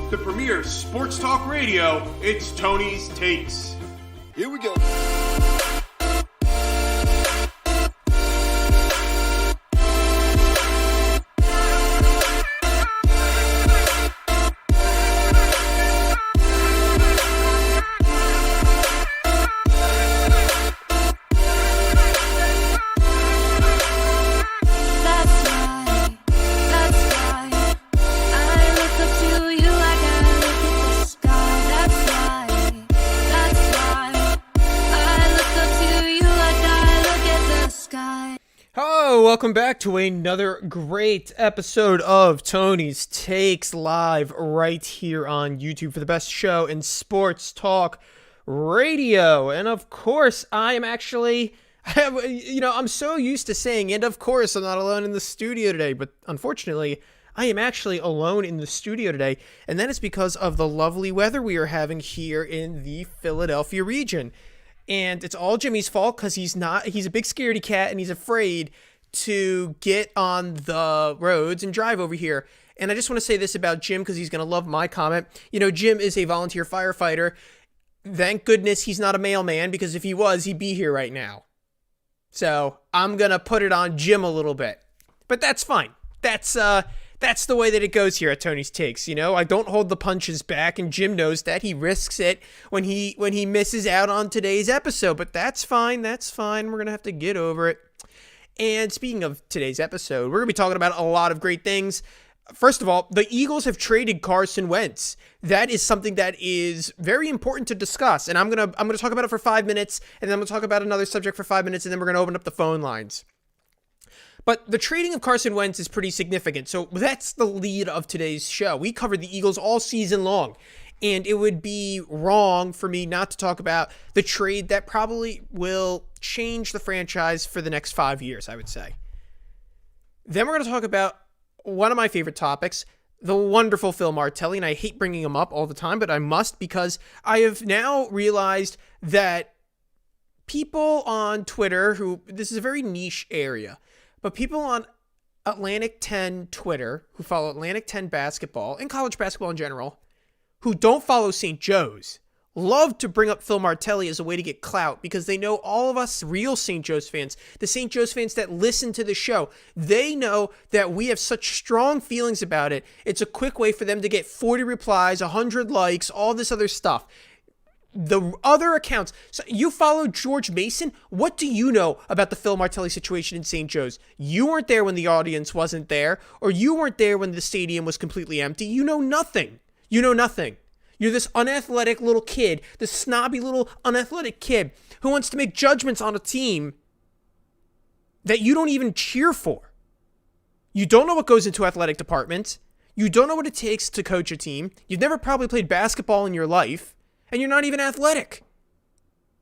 the premier sports talk radio, it's Tony's Takes. Here we go. Welcome back to another great episode of Tony's Takes live right here on YouTube for the best show in sports talk radio. And of course, I'm so used to saying, and of course, I'm not alone in the studio today, but unfortunately, I am actually alone in the studio today, and that is because of the lovely weather we are having here in the Philadelphia region. And it's all Jimmy's fault because he's a big scaredy cat and he's afraid to get on the roads and drive over here. And I just want to say this about Jim because he's going to love my comment. You know, Jim is a volunteer firefighter. Thank goodness he's not a mailman, because if he was, he'd be here right now. So I'm going to put it on Jim a little bit. But that's fine. That's the way that it goes here at Tony's Takes. You know, I don't hold the punches back, and Jim knows that. He risks it when he misses out on today's episode. But that's fine. That's fine. We're going to have to get over it. And speaking of today's episode, we're going to be talking about a lot of great things. First of all, the Eagles have traded Carson Wentz. That is something that is very important to discuss. And I'm going to talk about it for 5 minutes, and then I'm going to talk about another subject for 5 minutes, and then we're going to open up the phone lines. But the trading of Carson Wentz is pretty significant. So that's the lead of today's show. We covered the Eagles all season long, and it would be wrong for me not to talk about the trade that probably will change the franchise for the next 5 years, I would say. Then we're going to talk about one of my favorite topics, the wonderful Phil Martelli, and I hate bringing him up all the time, but I must, because I have now realized that people on Twitter this is a very niche area, but people on Atlantic 10 Twitter who follow Atlantic 10 basketball and college basketball in general, who don't follow St. Joe's, love to bring up Phil Martelli as a way to get clout, because they know all of us real St. Joe's fans, the St. Joe's fans that listen to the show, they know that we have such strong feelings about it. It's a quick way for them to get 40 replies, 100 likes, all this other stuff. The other accounts, so you follow George Mason. What do you know about the Phil Martelli situation in St. Joe's? You weren't there when the audience wasn't there, or you weren't there when the stadium was completely empty. You know nothing. You know nothing. You're this unathletic little kid, this snobby little unathletic kid who wants to make judgments on a team that you don't even cheer for. You don't know what goes into athletic departments. You don't know what it takes to coach a team. You've never probably played basketball in your life, and you're not even athletic.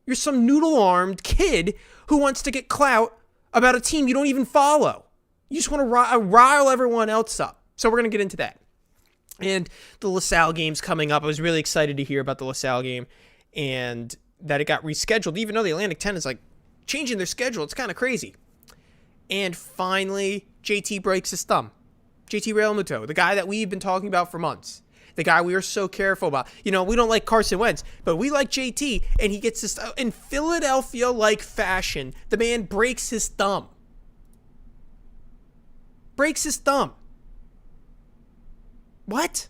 You're some noodle-armed kid who wants to get clout about a team you don't even follow. You just want to rile everyone else up. So we're going to get into that. And the LaSalle game's coming up. I was really excited to hear about the LaSalle game and that it got rescheduled, even though the Atlantic 10 is like changing their schedule. It's kind of crazy. And finally, JT breaks his thumb. JT Realmuto, the guy that we've been talking about for months. The guy we are so careful about. You know, we don't like Carson Wentz, but we like JT, and he gets this in Philadelphia-like fashion. The man breaks his thumb. Breaks his thumb. What?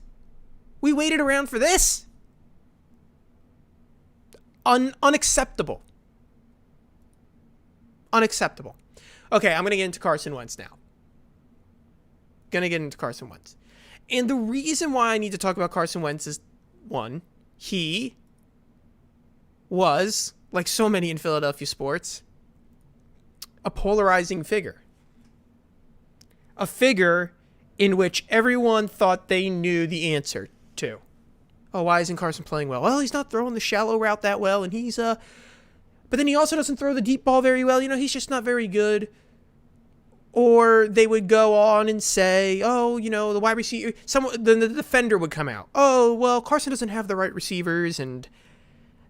We waited around for this? Unacceptable. Unacceptable. Okay, I'm going to get into Carson Wentz now. And the reason why I need to talk about Carson Wentz is, one, he was, like so many in Philadelphia sports, a polarizing figure. A figure in which everyone thought they knew the answer to. Oh, why isn't Carson playing well? Well, he's not throwing the shallow route that well, and but then he also doesn't throw the deep ball very well. You know, he's just not very good. Or they would go on and say, oh, you know, the wide receiver, the defender would come out. Oh, well, Carson doesn't have the right receivers, and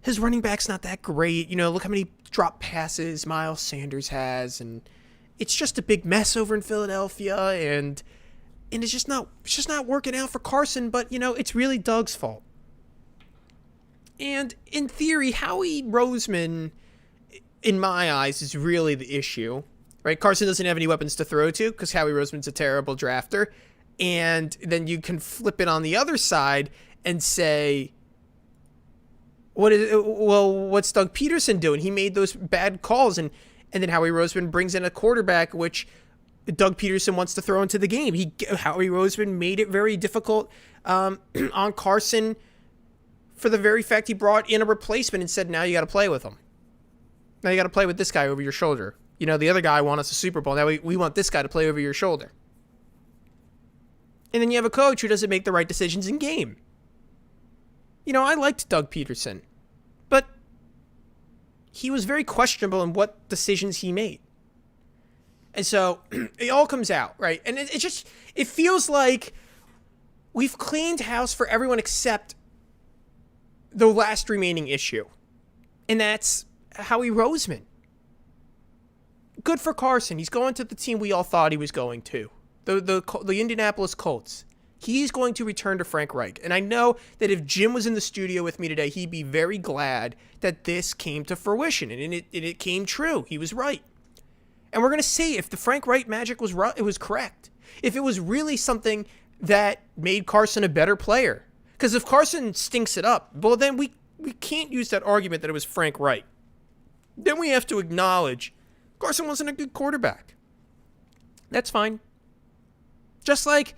his running back's not that great. You know, look how many drop passes Miles Sanders has, and it's just a big mess over in Philadelphia, and And it's just not working out for Carson, but it's really Doug's fault. And in theory, Howie Roseman, in my eyes, is really the issue. Right? Carson doesn't have any weapons to throw to because Howie Roseman's a terrible drafter. And then you can flip it on the other side and say, what's Doug Peterson doing? He made those bad calls, and then Howie Roseman brings in a quarterback which Doug Peterson wants to throw into the game. Howie Roseman made it very difficult on Carson for the very fact he brought in a replacement and said, now you got to play with him. Now you got to play with this guy over your shoulder. The other guy won us a Super Bowl. Now we want this guy to play over your shoulder. And then you have a coach who doesn't make the right decisions in game. I liked Doug Peterson, but he was very questionable in what decisions he made. And so it all comes out, right? And it feels like we've cleaned house for everyone except the last remaining issue. And that's Howie Roseman. Good for Carson. He's going to the team we all thought he was going to. The Indianapolis Colts. He's going to return to Frank Reich. And I know that if Jim was in the studio with me today, he'd be very glad that this came to fruition. And it came true. He was right. And we're going to see if the Frank Reich magic was right, it was correct. If it was really something that made Carson a better player. Because if Carson stinks it up, well, then we can't use that argument that it was Frank Reich. Then we have to acknowledge Carson wasn't a good quarterback. That's fine. Just like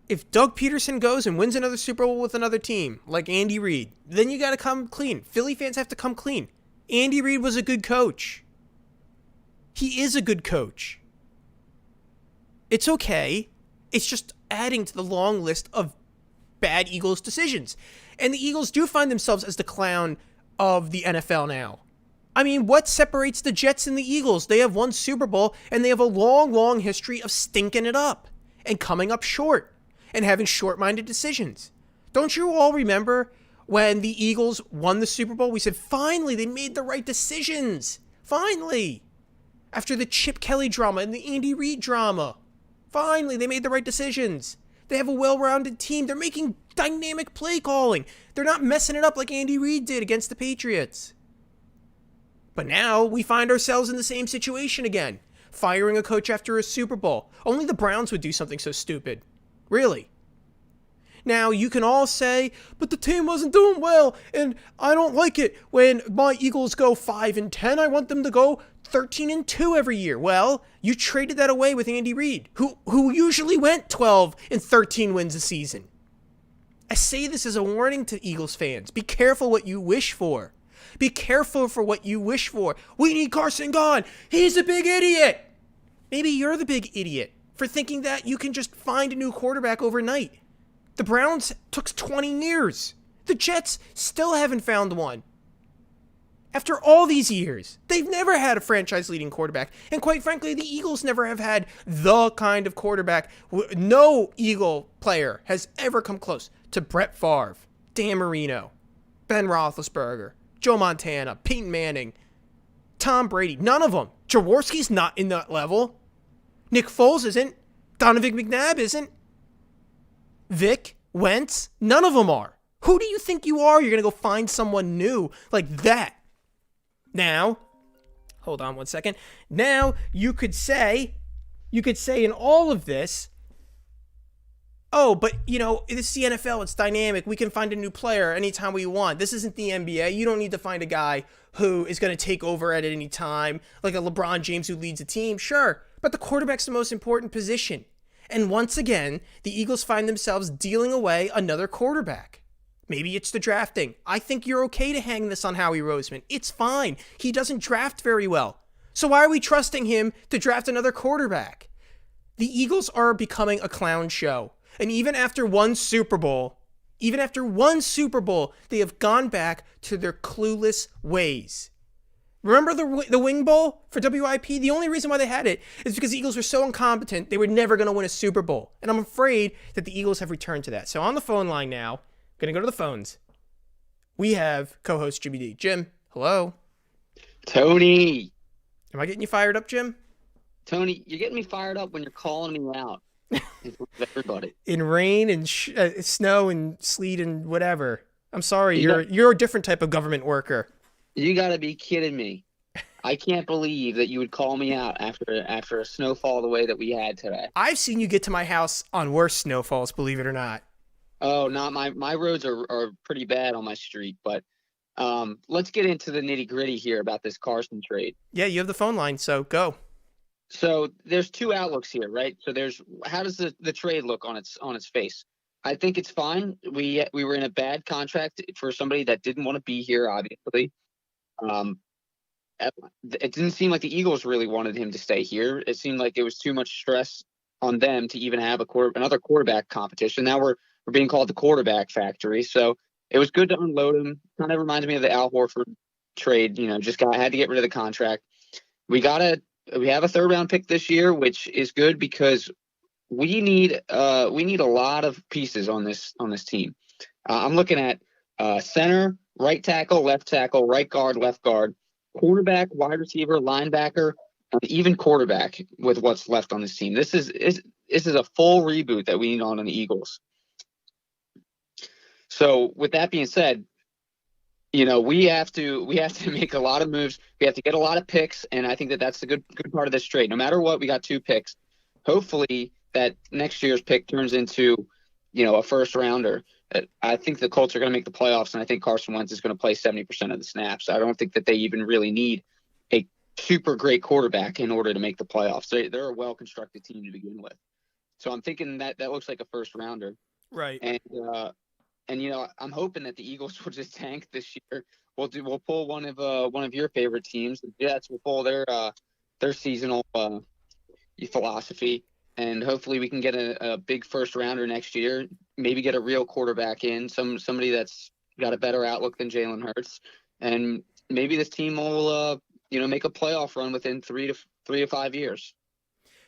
if Doug Peterson goes and wins another Super Bowl with another team, like Andy Reid, then you got to come clean. Philly fans have to come clean. Andy Reid was a good coach. He is a good coach. It's okay. It's just adding to the long list of bad Eagles decisions. And the Eagles do find themselves as the clown of the NFL now. I mean, what separates the Jets and the Eagles? They have won Super Bowl, and they have a long, long history of stinking it up and coming up short and having short-minded decisions. Don't you all remember when the Eagles won the Super Bowl? We said, finally, they made the right decisions. Finally. After the Chip Kelly drama and the Andy Reid drama. Finally, they made the right decisions. They have a well-rounded team. They're making dynamic play calling. They're not messing it up like Andy Reid did against the Patriots. But now we find ourselves in the same situation again. Firing a coach after a Super Bowl. Only the Browns would do something so stupid. Really. Now, you can all say, but the team wasn't doing well, and I don't like it when my Eagles go 5-10. I want them to go 13-2 every year. Well, you traded that away with Andy Reid, who usually went 12-13 wins a season. I say this as a warning to Eagles fans. Be careful what you wish for. Be careful for what you wish for. We need Carson gone. He's a big idiot. Maybe you're the big idiot for thinking that you can just find a new quarterback overnight. The Browns took 20 years. The Jets still haven't found one. After all these years, they've never had a franchise-leading quarterback. And quite frankly, the Eagles never have had the kind of quarterback. No Eagle player has ever come close to Brett Favre, Dan Marino, Ben Roethlisberger, Joe Montana, Peyton Manning, Tom Brady. None of them. Jaworski's not in that level. Nick Foles isn't. Donovan McNabb isn't. Vic, Wentz, none of them are. Who do you think you are? You're going to go find someone new like that. Now, hold on one second. Now, you could say in all of this, oh, but, this is the NFL. It's dynamic. We can find a new player anytime we want. This isn't the NBA. You don't need to find a guy who is going to take over at any time, like a LeBron James who leads a team. Sure, but the quarterback's the most important position. And once again, the Eagles find themselves dealing away another quarterback. Maybe it's the drafting. I think you're okay to hang this on Howie Roseman. It's fine. He doesn't draft very well. So why are we trusting him to draft another quarterback? The Eagles are becoming a clown show. And even after one Super Bowl, they have gone back to their clueless ways. Remember the Wing Bowl for WIP? The only reason why they had it is because the Eagles were so incompetent, they were never going to win a Super Bowl. And I'm afraid that the Eagles have returned to that. So on the phone line now, I'm going to go to the phones. We have co-host Jimmy D. Jim, hello. Tony. Am I getting you fired up, Jim? Tony, you're getting me fired up when you're calling me out. Includes everybody. In rain and snow and sleet and whatever. I'm sorry, You got, you're a different type of government worker. you got to be kidding me. I can't believe that you would call me out after a snowfall the way that we had today. I've seen you get to my house on worse snowfalls, believe it or not. Oh, not my roads are pretty bad on my street, but let's get into the nitty gritty here about this Carson trade. Yeah, you have the phone line, so go. So there's two outlooks here, right? So there's how does the trade look on its face? I think it's fine. We were in a bad contract for somebody that didn't want to be here, obviously. Um, it didn't seem like the Eagles really wanted him to stay here. It seemed like it was too much stress on them to even have another quarterback competition. Now we're being called the quarterback factory. So it was good to unload him. Kind of reminds me of the Al Horford trade. Had to get rid of the contract. We have a third round pick this year, which is good because we need a lot of pieces on this team. I'm looking at center, right tackle, right guard, left guard, cornerback, wide receiver, linebacker, and even quarterback with what's left on this team. This is a full reboot that we need on the Eagles. So with that being said, we have to make a lot of moves. We have to get a lot of picks, and I think that's the good part of this trade. No matter what, we got 2 picks. Hopefully that next year's pick turns into, a first rounder. I think the Colts are going to make the playoffs, and I think Carson Wentz is going to play 70% of the snaps. I don't think that they even really need a super great quarterback in order to make the playoffs. They're a well-constructed team to begin with. So I'm thinking that looks like a first rounder. Right. And I'm hoping that the Eagles will just tank this year. We'll pull one of your favorite teams. The Jets will pull their seasonal philosophy, and hopefully we can get a big first rounder next year. Maybe get a real quarterback in, somebody that's got a better outlook than Jalen Hurts, and maybe this team will make a playoff run within 3 to 5 years.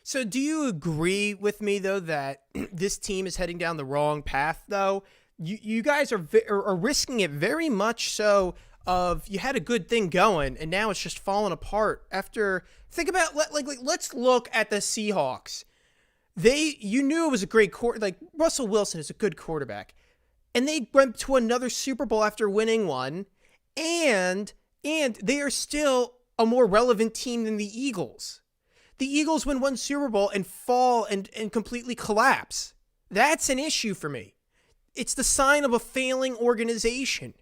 So do you agree with me though that this team is heading down the wrong path though? You guys are risking it very much so. You had a good thing going and now it's just falling apart. Think about let's look at the Seahawks. You knew it was a great Russell Wilson is a good quarterback, and they went to another Super Bowl after winning one, and they are still a more relevant team than the Eagles. The Eagles win one Super Bowl and fall and completely collapse. That's an issue for me. It's the sign of a failing organization.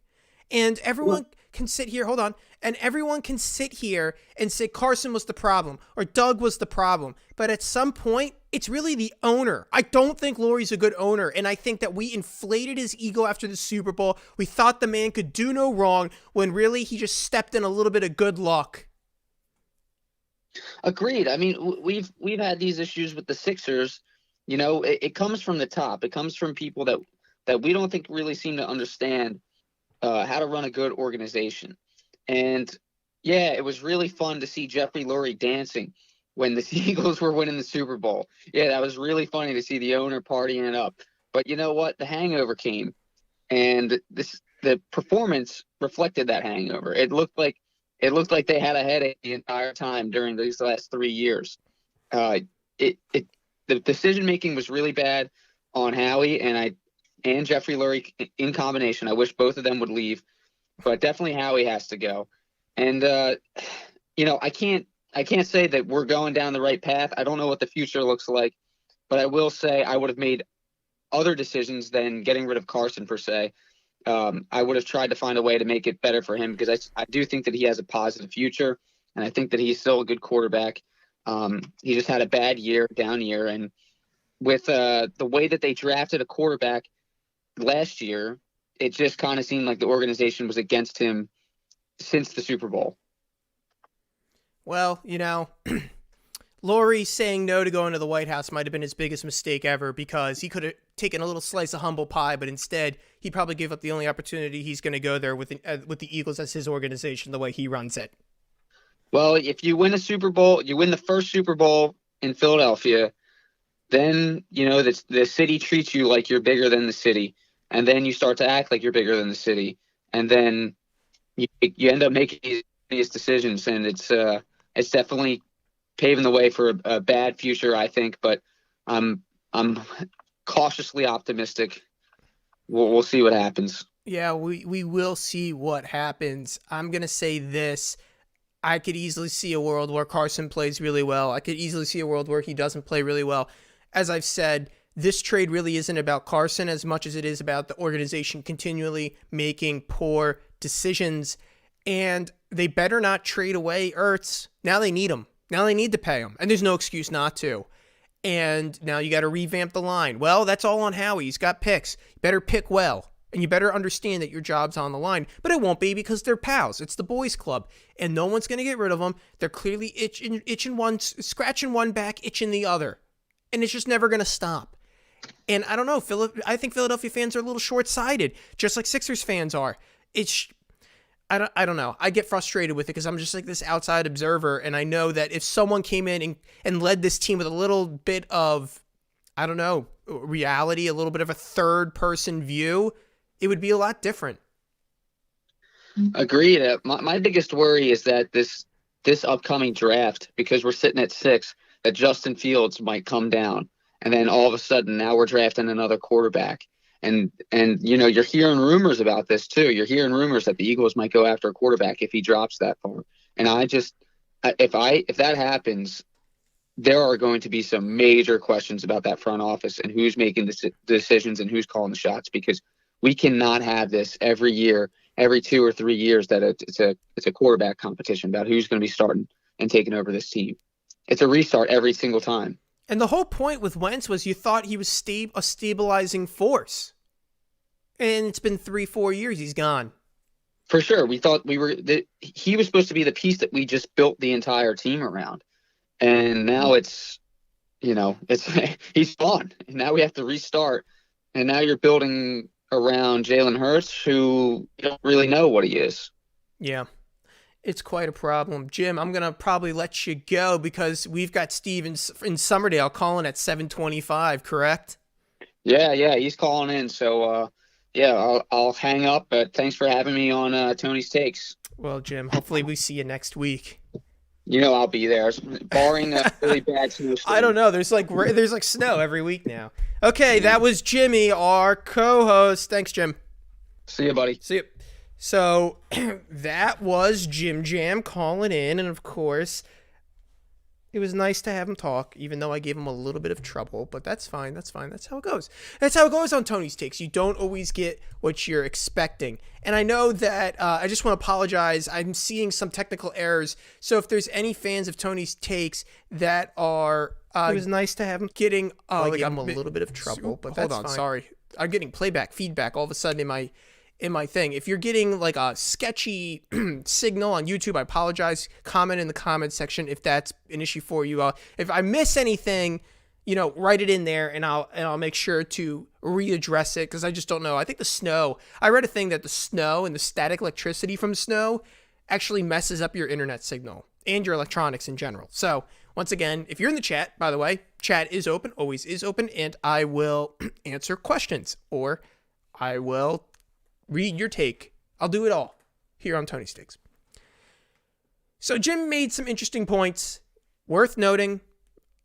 And everyone can sit here, hold on, and everyone can sit here and say Carson was the problem or Doug was the problem. But at some point, it's really the owner. I don't think Lurie's a good owner, and I think that we inflated his ego after the Super Bowl. We thought the man could do no wrong when really he just stepped in a little bit of good luck. Agreed. I mean, we've had these issues with the Sixers. It comes from the top. It comes from people that we don't think really seem to understand how to run a good organization. And yeah, it was really fun to see Jeffrey Lurie dancing when the Eagles were winning the Super Bowl. Yeah, that was really funny to see the owner partying it up. But you know what? The hangover came, and the performance reflected that hangover. It looked like they had a headache the entire time during these last 3 years. The decision making was really bad on Howie and Jeffrey Lurie in combination. I wish both of them would leave, but definitely Howie has to go. And I can't say that we're going down the right path. I don't know what the future looks like, but I will say I would have made other decisions than getting rid of Carson per se. I would have tried to find a way to make it better for him because I do think that he has a positive future, and I think that he's still a good quarterback. He just had a bad down year, and with the way that they drafted a quarterback last year, it just kind of seemed like the organization was against him since the Super Bowl. Well, Lurie saying no to going to the White House might have been his biggest mistake ever because he could have taken a little slice of humble pie, but instead he probably gave up the only opportunity he's going to go there with the Eagles as his organization, the way he runs it. Well, if you win a Super Bowl, you win the first Super Bowl in Philadelphia, then, the city treats you like you're bigger than the city. And then you start to act like you're bigger than the city. And then you end up making these decisions. And it's definitely paving the way for a bad future, I think. But I'm I'm cautiously optimistic. We'll see what happens. Yeah, we will see what happens. I'm going to say this. I could easily see a world where Carson plays really well. I could easily see a world where he doesn't play really well. As I've said, this trade really isn't about Carson as much as it is about the organization continually making poor decisions. And they better not trade away Ertz. Now they need him. Now they need to pay him. And there's no excuse not to. And now you got to revamp the line. Well, that's all on Howie. He's got picks. You better pick well. And you better understand that your job's on the line. But it won't be because they're pals. It's the boys club. And no one's going to get rid of them. They're clearly itching one, scratching one back, itching the other. And it's just never going to stop. And I don't know. I think Philadelphia fans are a little short-sighted, just like Sixers fans are. I don't know. I get frustrated with it because I'm just like this outside observer, and I know that if someone came in and led this team with a little bit of, I don't know, reality, a little bit of a third-person view, it would be a lot different. Agreed. My biggest worry is that this upcoming draft, because we're sitting at 6, that Justin Fields might come down, and then all of a sudden now we're drafting another quarterback. And you're hearing rumors about this too. You're hearing rumors that the Eagles might go after a quarterback if he drops that far. And if that happens, there are going to be some major questions about that front office and who's making the decisions and who's calling the shots, because we cannot have this every year, every 2 or 3 years that it's a quarterback competition about who's going to be starting and taking over this team. It's a restart every single time. And the whole point with Wentz was you thought he was a stabilizing force. And it's been 3-4 years he's gone. For sure. We thought he was supposed to be the piece that we just built the entire team around. And now he's gone. And now we have to restart. And now you're building around Jalen Hurts, who you don't really know what he is. Yeah. It's quite a problem. Jim, I'm going to probably let you go because we've got Steve in Summerdale calling at 7:25, correct? Yeah, he's calling in. So, I'll hang up. But thanks for having me on Tony's Takes. Well, Jim, hopefully we see you next week. I'll be there, barring a really bad snowstorm. I don't know. There's like snow every week now. Okay, that was Jimmy, our co-host. Thanks, Jim. See you, buddy. See you. So that was Jim Jam calling in, and of course, it was nice to have him talk, even though I gave him a little bit of trouble, but that's fine. That's how it goes. That's how it goes on Tony's Takes. You don't always get what you're expecting. And I know that I just want to apologize. I'm seeing some technical errors. So if there's any fans of Tony's Takes that are, it was nice to have him getting, I'm a little bit of trouble, but that's fine. Hold on, sorry. I'm getting playback feedback all of a sudden in my thing. If you're getting like a sketchy signal on YouTube, I apologize. Comment in the comment section if that's an issue for you. If I miss anything, write it in there and I'll make sure to readdress it because I just don't know. I think the snow, I read a thing that the snow and the static electricity from snow actually messes up your internet signal and your electronics in general. So once again, if you're in the chat, by the way, chat is open, always is open, and I will answer questions or I will read your take. I'll do it all here on Tony's Takes. So Jim made some interesting points worth noting.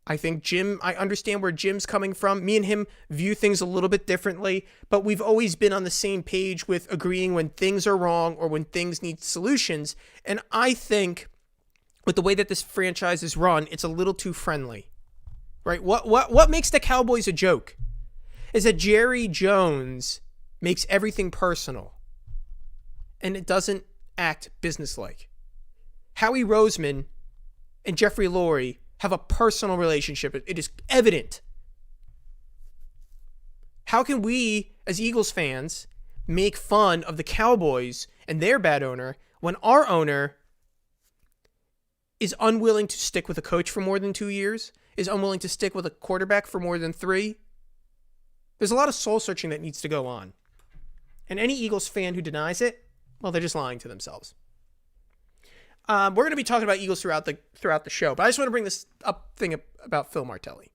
I think I understand where Jim's coming from. Me and him view things a little bit differently, but we've always been on the same page with agreeing when things are wrong or when things need solutions. And I think with the way that this franchise is run, it's a little too friendly, right? What makes the Cowboys a joke is that Jerry Jones makes everything personal, and it doesn't act businesslike. Howie Roseman and Jeffrey Lurie have a personal relationship. It is evident. How can we, as Eagles fans, make fun of the Cowboys and their bad owner when our owner is unwilling to stick with a coach for more than 2 years, is unwilling to stick with a quarterback for more than 3? There's a lot of soul searching that needs to go on. And any Eagles fan who denies it, well, they're just lying to themselves. We're going to be talking about Eagles throughout the show, but I just want to bring this thing about Phil Martelli.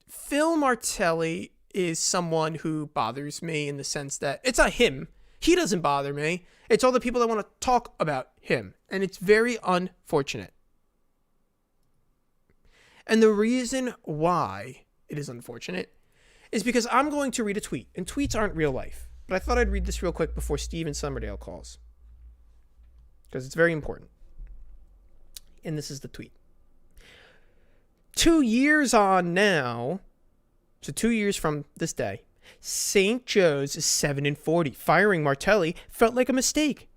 Phil Martelli is someone who bothers me in the sense that it's not him. He doesn't bother me. It's all the people that want to talk about him, and it's very unfortunate. And the reason why it is unfortunate, is because I'm going to read a tweet, and tweets aren't real life. But I thought I'd read this real quick before Steven Summerdale calls, because it's very important. And this is the tweet. 2 years on now, so 2 years from this day, St. Joe's is 7-40. Firing Martelli felt like a mistake,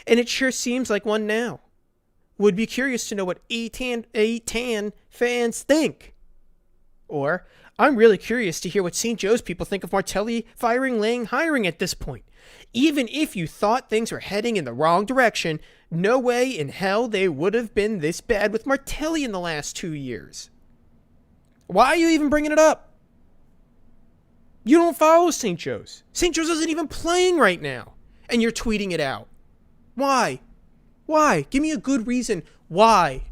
and it sure seems like one now. Would be curious to know what A-Tan fans think. Or, I'm really curious to hear what St. Joe's people think of Martelli firing Lang hiring at this point. Even if you thought things were heading in the wrong direction, no way in hell they would have been this bad with Martelli in the last 2 years. Why are you even bringing it up? You don't follow St. Joe's. St. Joe's isn't even playing right now, and you're tweeting it out. Why? Why? Give me a good reason why.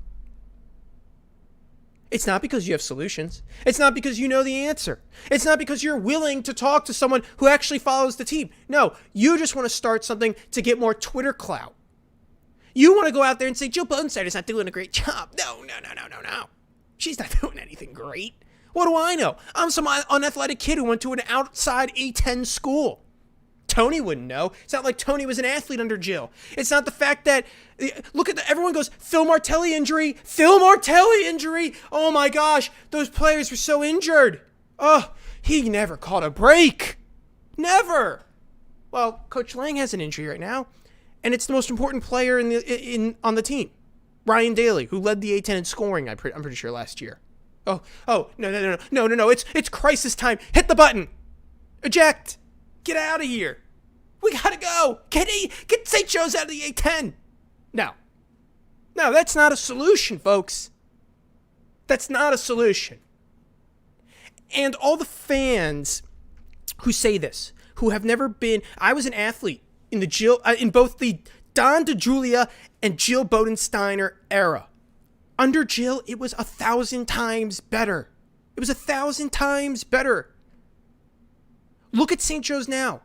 It's not because you have solutions. It's not because you know the answer. It's not because you're willing to talk to someone who actually follows the team. No, you just want to start something to get more Twitter clout. You want to go out there and say, Jill Bonesider's not doing a great job. No. She's not doing anything great. What do I know? I'm some unathletic kid who went to an outside A10 school. Tony wouldn't know. It's not like Tony was an athlete under Jill. It's not the fact that, look at everyone goes, Phil Martelli injury. Oh my gosh, those players were so injured. Oh, he never caught a break. Never. Well, Coach Lang has an injury right now, and it's the most important player on the team. Ryan Daly, who led the A10 in scoring, I'm pretty sure last year. No, it's crisis time. Hit the button. Eject. Get out of here. We gotta go. Get St. Joe's out of the A10. No, that's not a solution, folks. That's not a solution. And all the fans who say this, who have never been, I was an athlete in both the Don DeJulia and Jill Bodensteiner era. Under Jill, it was 1,000 times better. It was 1,000 times better. Look at St. Joe's now.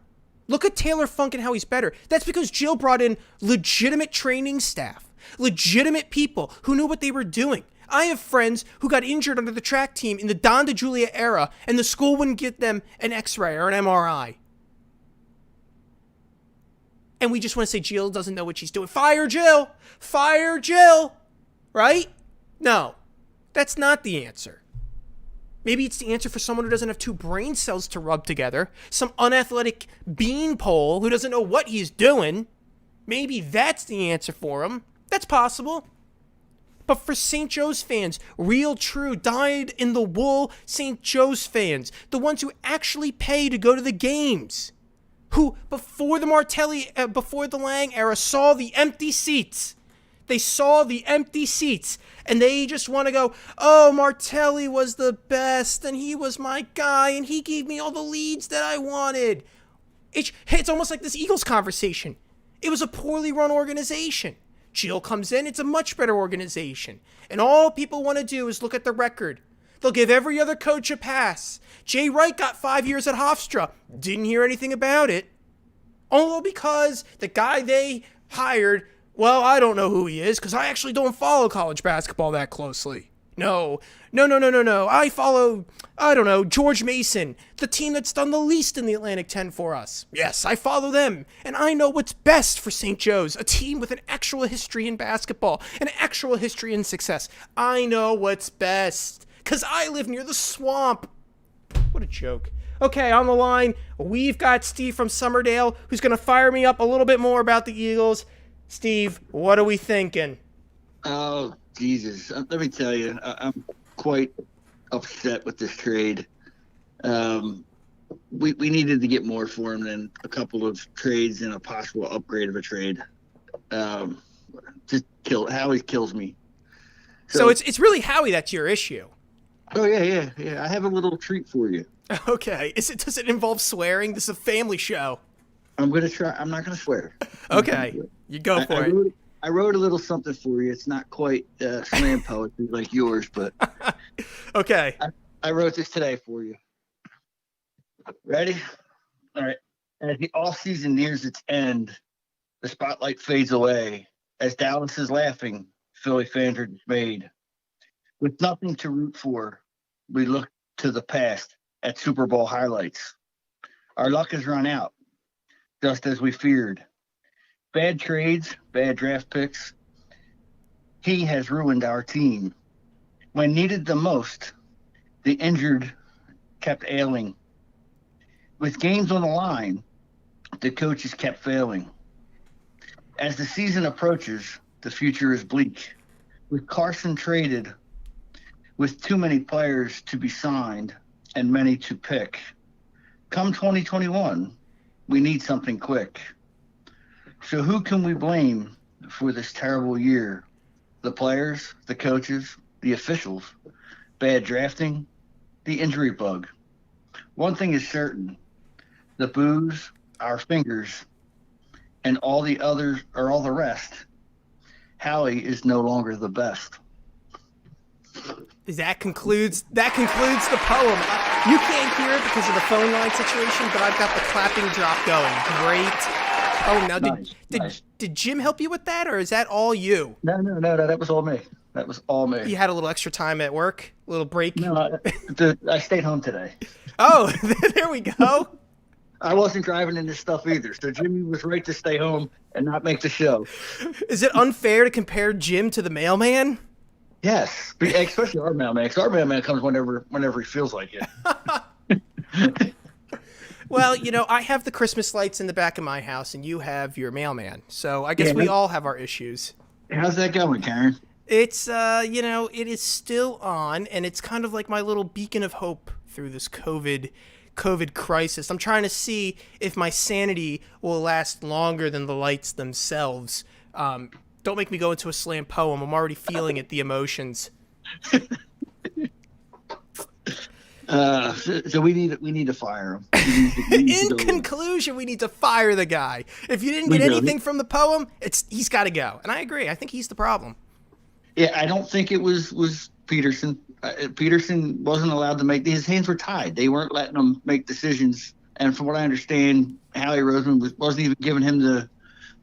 Look at Taylor Funk and how he's better. That's because Jill brought in legitimate training staff, legitimate people who knew what they were doing. I have friends who got injured under the track team in the Don DeJulia era, and the school wouldn't get them an X-ray or an MRI. And we just want to say Jill doesn't know what she's doing. Fire Jill! Fire Jill! Right? No, that's not the answer. Maybe it's the answer for someone who doesn't have two brain cells to rub together. Some unathletic beanpole who doesn't know what he's doing. Maybe that's the answer for him. That's possible. But for St. Joe's fans, real, true, dyed-in-the-wool St. Joe's fans, the ones who actually pay to go to the games, who before the Lang era saw the empty seats. They saw the empty seats, and they just want to go, oh, Martelli was the best, and he was my guy, and he gave me all the leads that I wanted. It's almost like this Eagles conversation. It was a poorly run organization. Jill comes in, it's a much better organization. And all people want to do is look at the record. They'll give every other coach a pass. Jay Wright got 5 years at Hofstra. Didn't hear anything about it. All because the guy they hired, well, I don't know who he is because I actually don't follow college basketball that closely. No. I follow, George Mason, the team that's done the least in the Atlantic 10 for us. Yes, I follow them, and I know what's best for St. Joe's, a team with an actual history in basketball, an actual history in success. I know what's best because I live near the swamp. What a joke. Okay, on the line, we've got Steve from Summerdale, who's going to fire me up a little bit more about the Eagles. Steve, what are we thinking? Oh, Jesus. Let me tell you, I'm quite upset with this trade. We needed to get more for him than a couple of trades and a possible upgrade of a trade. Howie kills me. So it's really Howie that's your issue. Oh, yeah. I have a little treat for you. Okay. Does it involve swearing? This is a family show. I'm going to try. I'm not going to swear. Okay. You go for it. I wrote a little something for you. It's not quite slam poetry like yours, but okay. I wrote this today for you. Ready? All right. As the off-season nears its end, the spotlight fades away. As Dallas is laughing, Philly fans are dismayed. With nothing to root for, we look to the past at Super Bowl highlights. Our luck has run out, just as we feared. Bad trades, bad draft picks. He has ruined our team. When needed the most, the injured kept ailing. With games on the line, the coaches kept failing. As the season approaches, the future is bleak. With Carson traded, with too many players to be signed and many to pick. Come 2021, we need something quick. So who can we blame for this terrible year? The players, the coaches, the officials, bad drafting, the injury bug. One thing is certain, the booze, our fingers, and all the others, or all the rest, Howie is no longer the best. That concludes the poem. You can't hear it because of the phone line situation, but I've got the clapping drop going. Great. Oh, now Nice. did Jim help you with that, or is that all you? No, that was all me. That was all me. You had a little extra time at work, a little break. No, I stayed home today. Oh, there we go. I wasn't driving in this stuff either, so Jimmy was right to stay home and not make the show. Is it unfair to compare Jim to the mailman? Yes, especially our mailman, because our mailman comes whenever he feels like it. Well, I have the Christmas lights in the back of my house, and you have your mailman. So I guess we all have our issues. How's that going, Karen? It's, it is still on, and it's kind of like my little beacon of hope through this COVID crisis. I'm trying to see if my sanity will last longer than the lights themselves. Don't make me go into a slam poem. I'm already feeling it, the emotions. So we need to fire him. In conclusion, we need to fire the guy. If you didn't get anything from the poem, he's got to go. And I agree. I think he's the problem. Yeah, I don't think it was Peterson. Peterson wasn't allowed to make. His hands were tied. They weren't letting him make decisions. And from what I understand, Howie Roseman wasn't even giving him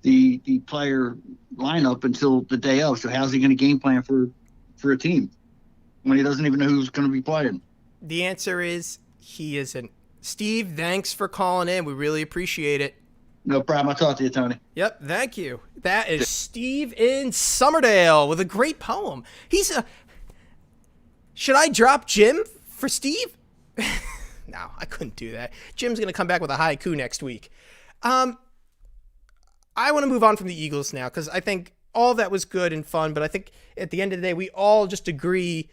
the player lineup until the day of. So how's he going to game plan for a team when he doesn't even know who's going to be playing? The answer is he isn't. Steve, thanks for calling in. We really appreciate it. No problem. I'll talk to you, Tony. Yep, thank you. That is Steve in Summerdale with a great poem. Should I drop Jim for Steve? No, I couldn't do that. Jim's going to come back with a haiku next week. I want to move on from the Eagles now because I think all that was good and fun, but I think at the end of the day, we all just agree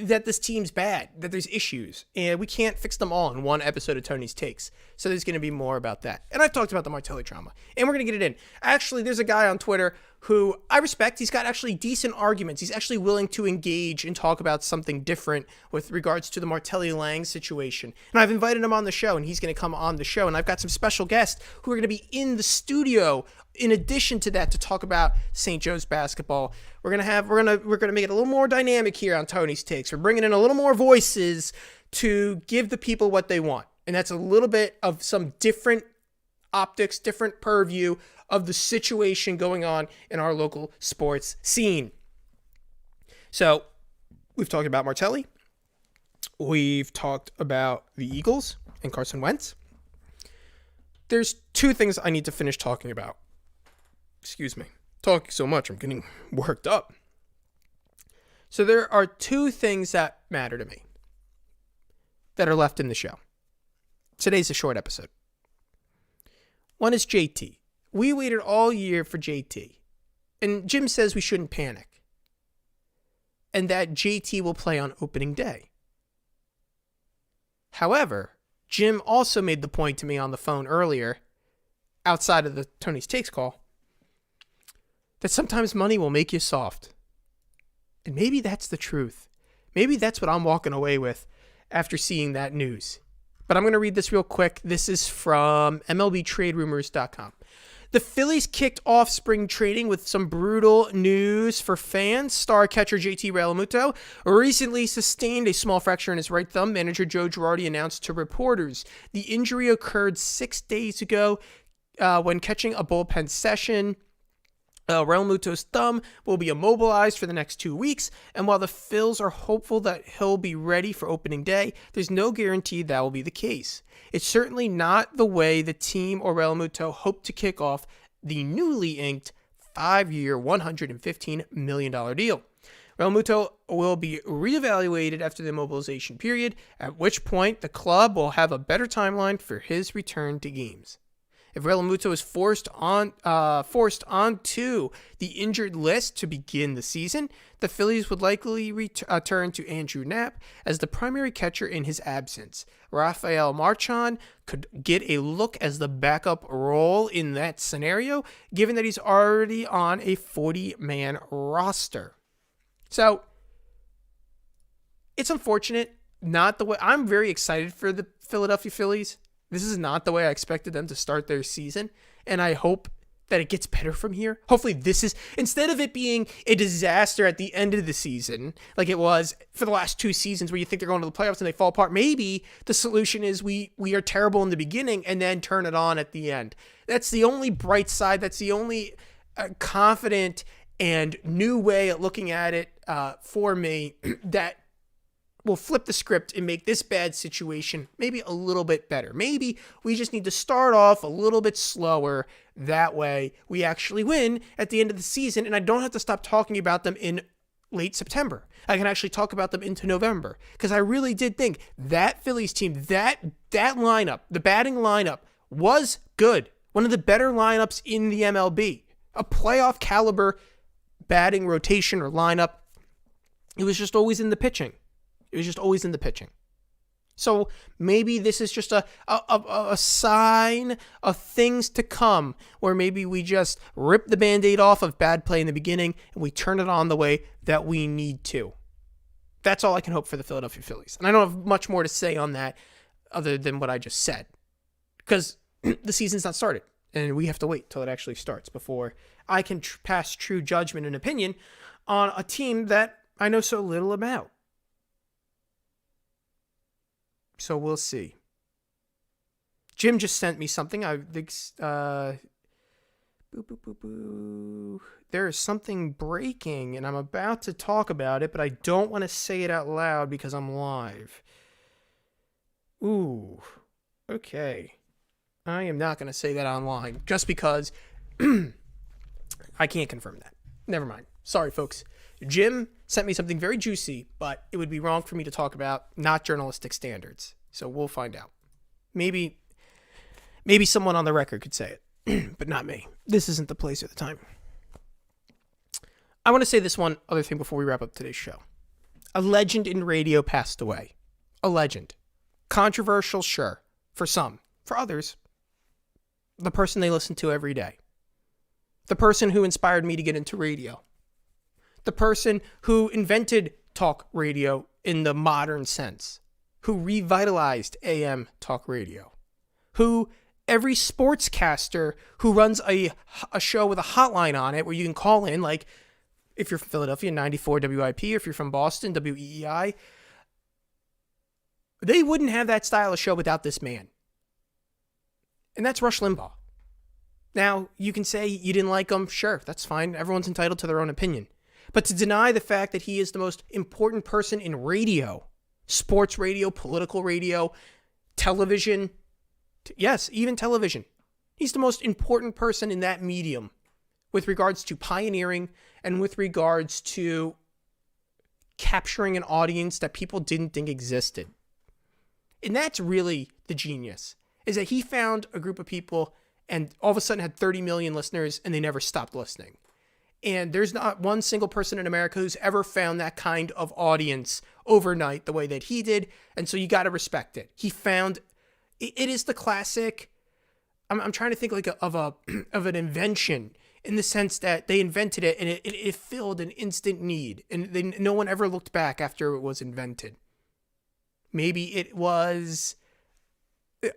that this team's bad, that there's issues, and we can't fix them all in one episode of Tony's Takes. So there's going to be more about that. And I've talked about the Martelli trauma, and we're going to get it in. Actually, there's a guy on Twitter who I respect. He's got actually decent arguments. He's actually willing to engage and talk about something different with regards to the Martelli-Lang situation. And I've invited him on the show, and he's going to come on the show. And I've got some special guests who are going to be in the studio in addition to that to talk about St. Joe's basketball. We're gonna make it a little more dynamic here on Tony's Takes. We're bringing in a little more voices to give the people what they want, and that's a little bit of some different optics, different purview of the situation going on in our local sports scene. So we've talked about Martelli. We've talked about the Eagles and Carson Wentz. There's two things I need to finish talking about. Excuse me. Talking so much, I'm getting worked up. So there are two things that matter to me that are left in the show. Today's a short episode. One is JT. We waited all year for JT. And Jim says we shouldn't panic. And that JT will play on opening day. However, Jim also made the point to me on the phone earlier, outside of the Tony's Takes call, that sometimes money will make you soft. And maybe that's the truth. Maybe that's what I'm walking away with after seeing that news. But I'm going to read this real quick. This is from MLBTradeRumors.com. The Phillies kicked off spring training with some brutal news for fans. Star catcher JT Realmuto recently sustained a small fracture in his right thumb. Manager Joe Girardi announced to reporters the injury occurred 6 days ago when catching a bullpen session. Real Muto's thumb will be immobilized for the next 2 weeks, and while the Phils are hopeful that he'll be ready for opening day, there's no guarantee that will be the case. It's certainly not the way the team or Real Muto hope to kick off the newly inked 5-year, $115 million deal. Real Muto will be reevaluated after the immobilization period, at which point the club will have a better timeline for his return to games. If Real Muto is forced onto the injured list to begin the season, the Phillies would likely turn to Andrew Knapp as the primary catcher in his absence. Rafael Marchand could get a look as the backup role in that scenario, given that he's already on a 40-man roster. So, it's unfortunate. Not the way I'm very excited for the Philadelphia Phillies. This is not the way I expected them to start their season, and I hope that it gets better from here. Hopefully this is, instead of it being a disaster at the end of the season, like it was for the last 2 seasons where you think they're going to the playoffs and they fall apart, maybe the solution is we are terrible in the beginning and then turn it on at the end. That's the only bright side. That's the only confident and new way of looking at it for me that will flip the script and make this bad situation maybe a little bit better. Maybe we just need to start off a little bit slower. That way we actually win at the end of the season, and I don't have to stop talking about them in late September. I can actually talk about them into November, because I really did think that Phillies team, that lineup, the batting lineup was good. One of the better lineups in the MLB. A playoff caliber batting rotation or lineup. It was just always in the pitching. So maybe this is just a sign of things to come, where maybe we just rip the Band-Aid off of bad play in the beginning and we turn it on the way that we need to. That's all I can hope for the Philadelphia Phillies. And I don't have much more to say on that other than what I just said, because the season's not started and we have to wait till it actually starts before I can pass true judgment and opinion on a team that I know so little about. So we'll see. Jim just sent me something. I think there is something breaking, and I'm about to talk about it, but I don't want to say it out loud because I'm live. Ooh, okay. I am not going to say that online just because I can't confirm that. Never mind. Sorry, folks. Jim sent me something very juicy, but it would be wrong for me to talk about, not journalistic standards. So we'll find out. Maybe someone on the record could say it, but not me. This isn't the place or the time. I want to say this one other thing before we wrap up today's show. A legend in radio passed away. A legend. Controversial, sure. For some. For others, the person they listen to every day. The person who inspired me to get into radio. The person who invented talk radio in the modern sense, who revitalized AM talk radio, who every sportscaster who runs a show with a hotline on it where you can call in, like if you're from Philadelphia, 94 WIP, or if you're from Boston, WEEI, they wouldn't have that style of show without this man. And that's Rush Limbaugh. Now, you can say you didn't like him. Sure, that's fine. Everyone's entitled to their own opinion. But to deny the fact that he is the most important person in radio, sports radio, political radio, television, yes, even television. He's the most important person in that medium with regards to pioneering and with regards to capturing an audience that people didn't think existed. And that's really the genius, is that he found a group of people and all of a sudden had 30 million listeners and they never stopped listening. And there's not one single person in America who's ever found that kind of audience overnight the way that he did. And so you got to respect it. He found, it is the classic, I'm trying to think like of an invention in the sense that they invented it and it filled an instant need. And no one ever looked back after it was invented. Maybe it was,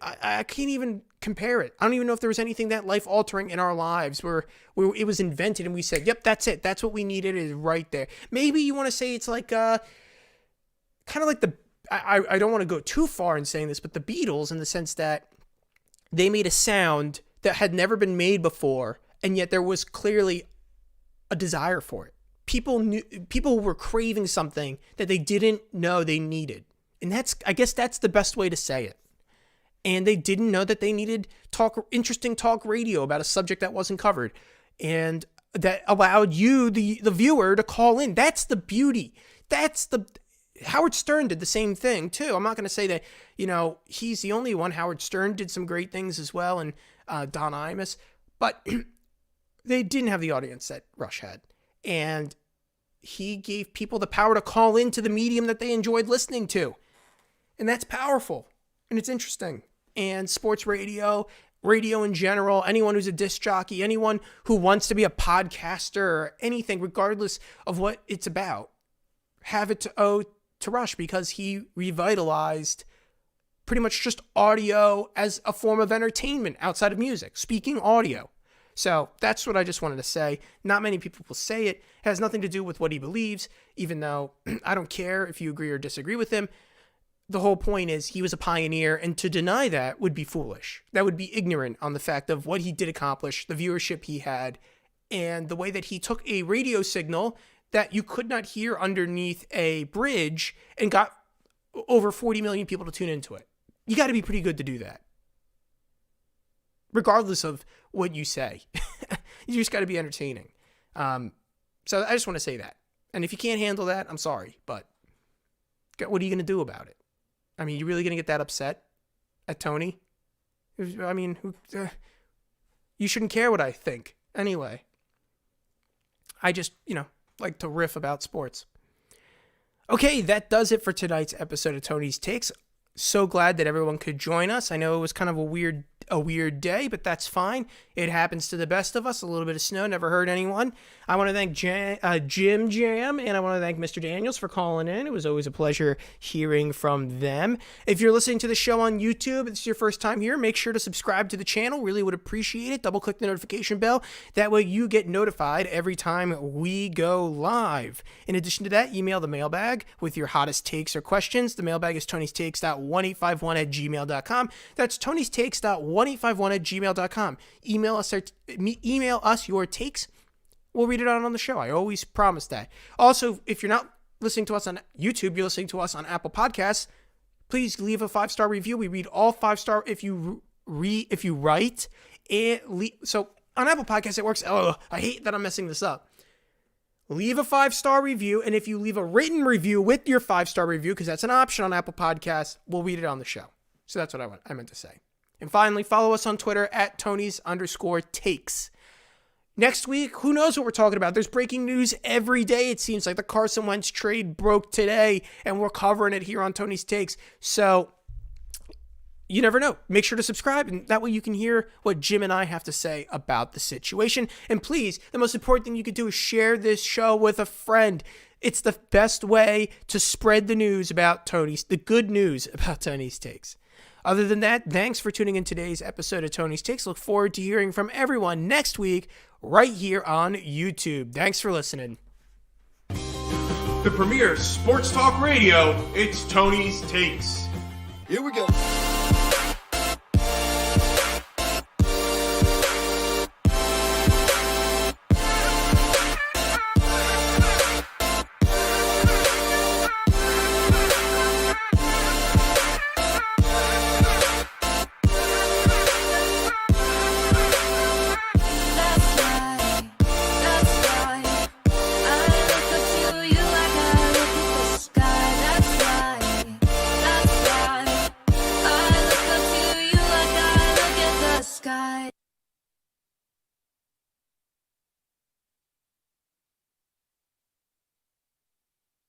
I can't even compare it. I don't even know if there was anything that life-altering in our lives where it was invented and we said, yep, that's it. That's what we needed, is right there. Maybe you want to say it's like kind of like I don't want to go too far in saying this, but the Beatles, in the sense that they made a sound that had never been made before, and yet there was clearly a desire for it. People were craving something that they didn't know they needed. And I guess that's the best way to say it. And they didn't know that they needed interesting talk radio about a subject that wasn't covered. And that allowed you, the viewer, to call in. That's the beauty. Howard Stern did the same thing too. I'm not going to say that, he's the only one. Howard Stern did some great things as well, and Don Imus, but they didn't have the audience that Rush had. And he gave people the power to call into the medium that they enjoyed listening to. And that's powerful. And it's interesting. And sports radio in general, anyone who's a disc jockey, anyone who wants to be a podcaster or anything, regardless of what it's about, have it to owe to Rush, because he revitalized pretty much just audio as a form of entertainment outside of music, speaking audio. So that's what I just wanted to say. Not many people will say it. It has nothing to do with what he believes, even though I don't care if you agree or disagree with him. The whole point is he was a pioneer, and to deny that would be foolish. That would be ignorant on the fact of what he did accomplish, the viewership he had, and the way that he took a radio signal that you could not hear underneath a bridge and got over 40 million people to tune into it. You got to be pretty good to do that, regardless of what you say. You just got to be entertaining. So I just want to say that. And if you can't handle that, I'm sorry, but what are you going to do about it? I mean, you really going to get that upset at Tony? I mean, you shouldn't care what I think. Anyway, I just, like to riff about sports. Okay, that does it for tonight's episode of Tony's Takes. So glad that everyone could join us. I know it was kind of a weird day, but that's fine. It happens to the best of us. A little bit of snow never hurt anyone. I want to thank Jim Jam, and I want to thank Mr. Daniels for calling in. It was always a pleasure hearing from them. If you're listening to the show on YouTube, it's your first time here, make sure to subscribe to the channel. Really would appreciate it. Double click the notification bell. That way you get notified every time we go live. In addition to that, email the mailbag with your hottest takes or questions. The mailbag is tonystakes.1851@gmail.com. That's tonystakes.1851@gmail.com. Email us your takes. We'll read it out on the show. I always promise that. Also, if you're not listening to us on YouTube, you're listening to us on Apple Podcasts, please leave a 5-star review. We read all 5-star if you write. So on Apple Podcasts, it works. Oh, I hate that I'm messing this up. Leave a 5-star review, and if you leave a written review with your 5-star review, because that's an option on Apple Podcasts, we'll read it on the show. So that's what I meant to say. And finally, follow us on Twitter at @Tonys_takes. Next week, who knows what we're talking about? There's breaking news every day. It seems like the Carson Wentz trade broke today, and we're covering it here on Tony's Takes. So you never know. Make sure to subscribe, and that way you can hear what Jim and I have to say about the situation. And please, the most important thing you could do is share this show with a friend. It's the best way to spread the news about the good news about Tony's Takes. Other than that, thanks for tuning in today's episode of Tony's Takes. Look forward to hearing from everyone next week right here on YouTube. Thanks for listening. The premier sports talk radio, it's Tony's Takes. Here we go.